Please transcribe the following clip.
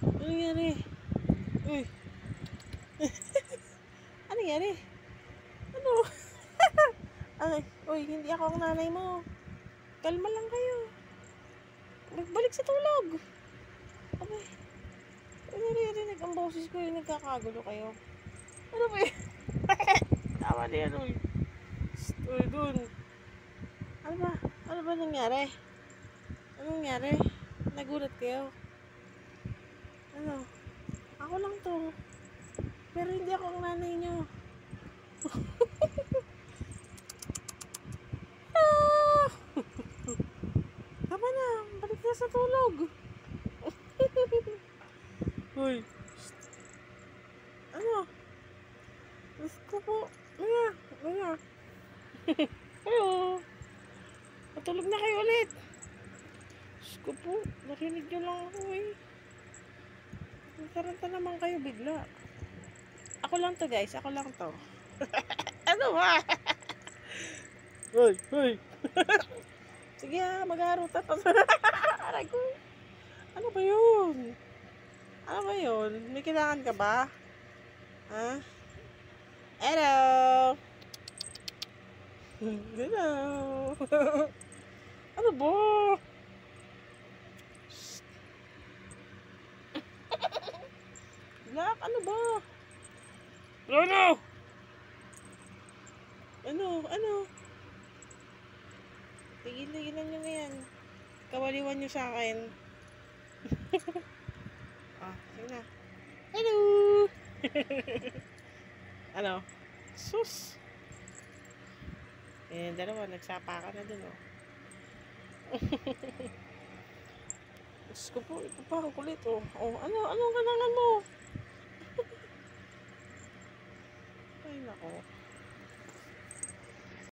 Ano nangyari? Uy. Ano nangyari? Ano? Ay, uy, hindi ako ang nanay mo. Kalma lang kayo. Balik sa tulog. Abay, naririnig ang boses ko yung nagkakagulo kayo. Ano ba yun? Tama na yan, uy. Uy, dun. Ano ba? Ano ba nangyari? Anong nangyari? Nagulat kayo? Ano? Ako lang to. Pero hindi ako ang nanay nyo. Ah! Tama na, balik na sa tulog. Hoy. Ano? Gusto po. Ano? Ano? Hello. Matulog na kayo ulit. Gusto po. Narinig nyo lang ako eh. Nagkaranta naman kayo bigla. Ako lang to guys. Ako lang to. Ano ba? Hoy. Hoy. Sige ha. Mag-aarutan pa. Aray ko. Ano ba yun? Ano ba yun? May kailangan ka ba? Ha? Hello! Hello! Ano ba? Black, ano ba? Ano? Ano? Ano? Tigil-tigilan nyo na yan. Kawaliwan nyo sa akin. Ah, sige na. Hello! Ano? Sus! Eh, dalawa, nagsapa ka na dun, oh. Diyos ko po, ito pa, ang kulit, oh. Oh, ano? Anong kailangan mo? Ay, nako.